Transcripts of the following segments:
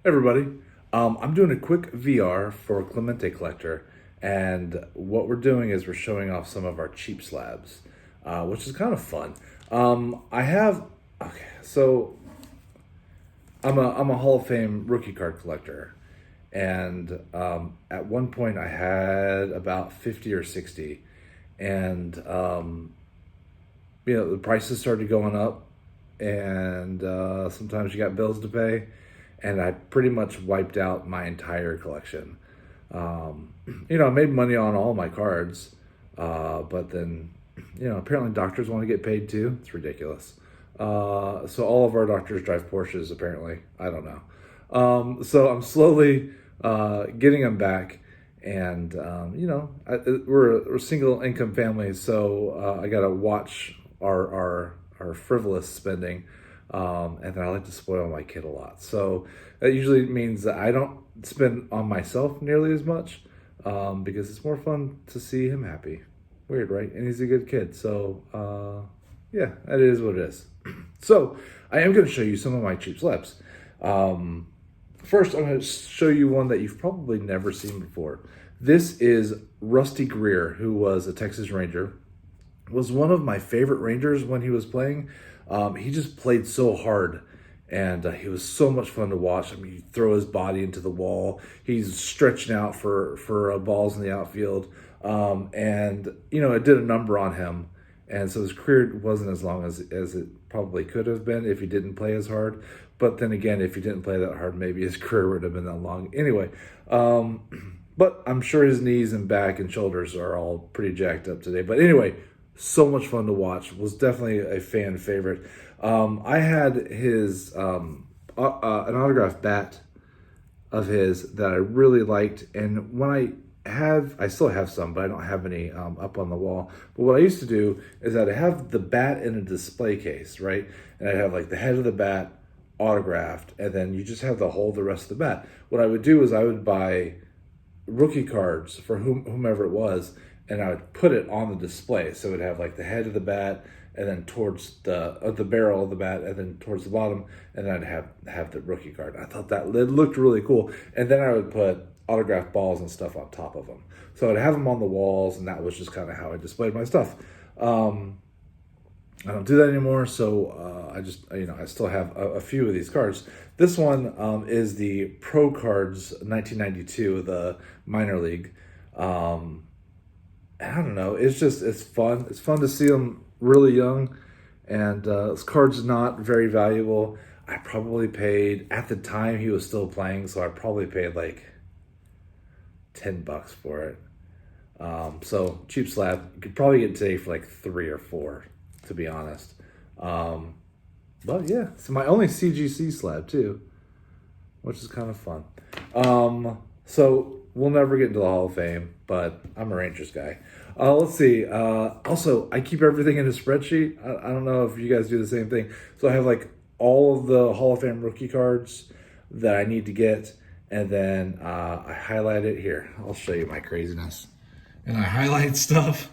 Everybody, I'm doing a quick VR for Clemente Collector, and what we're doing is we're showing off some of our cheap slabs, which is kind of fun. I have okay, so I'm a Hall of Fame rookie card collector, and at one point I had about 50 or 60, and the prices started going up, and sometimes you got bills to pay, and I pretty much wiped out my entire collection. I made money on all my cards, but then, apparently doctors want to get paid too. It's ridiculous. So all of our doctors drive Porsches, apparently. I don't know. So I'm slowly getting them back, and we're a single income family, so I gotta watch our frivolous spending, and then I like to spoil my kid a lot. So that usually means that I don't spend on myself nearly as much, because it's more fun to see him happy. Weird, right? And he's a good kid, so yeah, that is what it is. So I am going to show you some of my cheap slabs. First, I'm going to show you one that you've probably never seen before. This is Rusty Greer, who was a Texas Ranger. Was one of my favorite Rangers when he was playing. He just played so hard, and he was so much fun to watch. I mean, he'd throw his body into the wall. He's stretching out for balls in the outfield, and it did a number on him. And so his career wasn't as long as it probably could have been if he didn't play as hard. But then again, if he didn't play that hard, maybe his career would have been that long. Anyway, but I'm sure his knees and back and shoulders are all pretty jacked up today. But anyway, so much fun to watch. Was definitely a fan favorite. I had his an autographed bat of his that I really liked, and I still have some, but I don't have any up on the wall. But what I used to do is I'd have the bat in a display case, right? And I'd have like the head of the bat autographed, and then you just have the rest of the bat. What I would do is I would buy rookie cards for whomever it was, and I would put it on the display. So it would have like the head of the bat, and then towards the barrel of the bat, and then towards the bottom, and then I'd have the rookie card. I thought that it looked really cool, and then I would put autographed balls and stuff on top of them. So I'd have them on the walls, and that was just kind of how I displayed my stuff. I don't do that anymore, so I still have a few of these cards. This one is the Pro Cards 1992, the minor league. I don't know. It's fun. It's fun to see them really young, and this card's not very valuable. I probably paid, at the time he was still playing, so I probably paid like $10 for it. So cheap slab. You could probably get today for like 3 or 4, to be honest. But yeah, it's my only CGC slab too, which is kind of fun. So we'll never get into the Hall of Fame, but I'm a Rangers guy. Let's see. Also, I keep everything in a spreadsheet. I don't know if you guys do the same thing. So I have like all of the Hall of Fame rookie cards that I need to get, and then I highlight it here. I'll show you my craziness. And I highlight stuff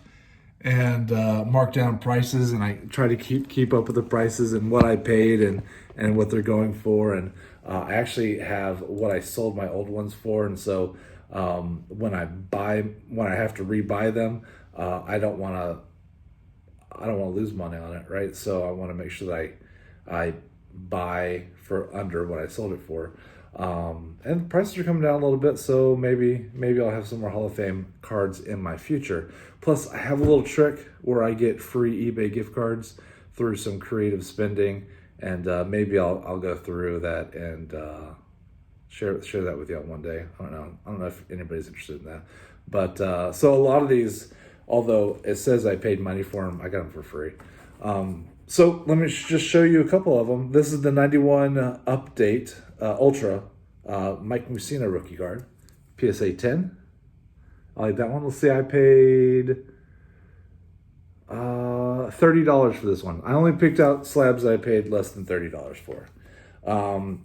and mark down prices, and I try to keep up with the prices and what I paid and what they're going for. And I actually have what I sold my old ones for, and so when I have to rebuy them, I don't want to lose money on it, right? So I want to make sure that I buy for under what I sold it for. And prices are coming down a little bit, so maybe I'll have some more Hall of Fame cards in my future. Plus, I have a little trick where I get free eBay gift cards through some creative spending, and maybe I'll go through that and share that with y'all one day. I don't know if anybody's interested in that, but so a lot of these, although it says I paid money for them, I got them for free. So let me just show you a couple of them. This is the 91 update Ultra Mike Mussina rookie card, PSA 10. I like that one. Let's see, I paid $30 for this one. I only picked out slabs that I paid less than $30 for.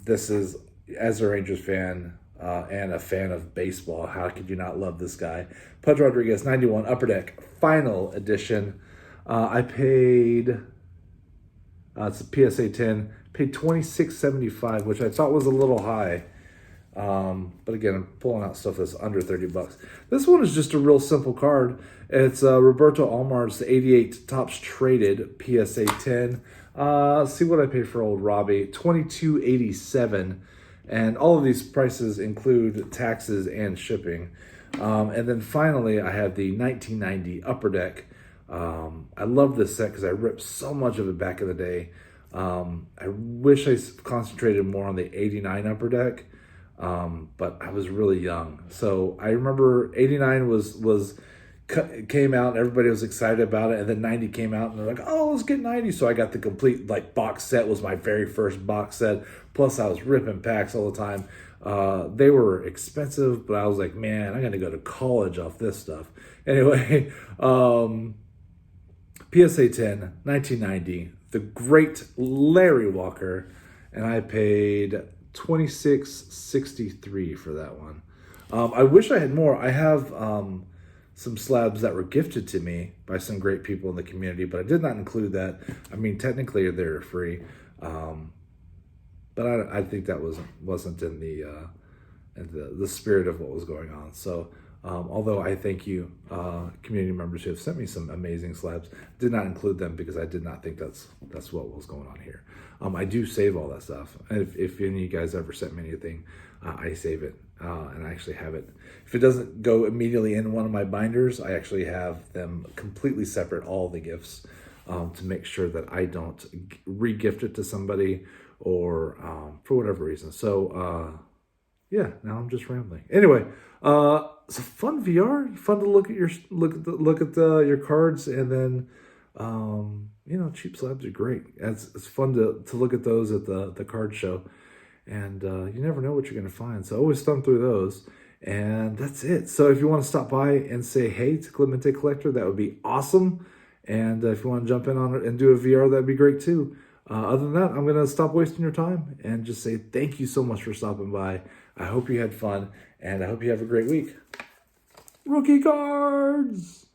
This is, as a Rangers fan and a fan of baseball, how could you not love this guy? Pudge Rodriguez, 91 Upper Deck Final Edition. I paid, it's a PSA 10, paid $26.75, which I thought was a little high. But again, I'm pulling out stuff that's under 30 bucks. This one is just a real simple card. It's Roberto Almar's 88 Tops Traded PSA 10. See what I paid for old Robbie, $22.87. And all of these prices include taxes and shipping. And then finally, I have the 1990 Upper Deck. I love this set because I ripped so much of it back in the day. I wish I concentrated more on the 89 Upper Deck. But I was really young. So I remember 89 came out and everybody was excited about it. And then 90 came out and they're like, oh, let's get 90. So I got the complete box set. Was my very first box set. Plus I was ripping packs all the time. They were expensive, but I was like, man, I'm going to go to college off this stuff. Anyway, PSA 10, 1990, the great Larry Walker. And I paid $26.63 for that one. I wish I had more. I have some slabs that were gifted to me by some great people in the community, but I did not include that. I mean, technically they're free, but I think that wasn't in the spirit of what was going on. So although I thank you, community members who have sent me some amazing slabs, did not include them because I did not think that's what was going on here. I do save all that stuff. If any of you guys ever sent me anything, I save it, and I actually have it. If it doesn't go immediately in one of my binders, I actually have them completely separate, all the gifts, to make sure that I don't re-gift it to somebody or for whatever reason. So yeah, now I'm just rambling. Anyway, it's a fun VR, fun to look at your cards, and then cheap slabs are great. It's fun to look at those at the card show, and you never know what you're going to find. So always thumb through those, and that's it. So if you want to stop by and say hey to Clemente Collector, that would be awesome. And if you want to jump in on it and do a VR, that'd be great too. Other than that, I'm going to stop wasting your time and just say thank you so much for stopping by. I hope you had fun, and I hope you have a great week. Rookie cards!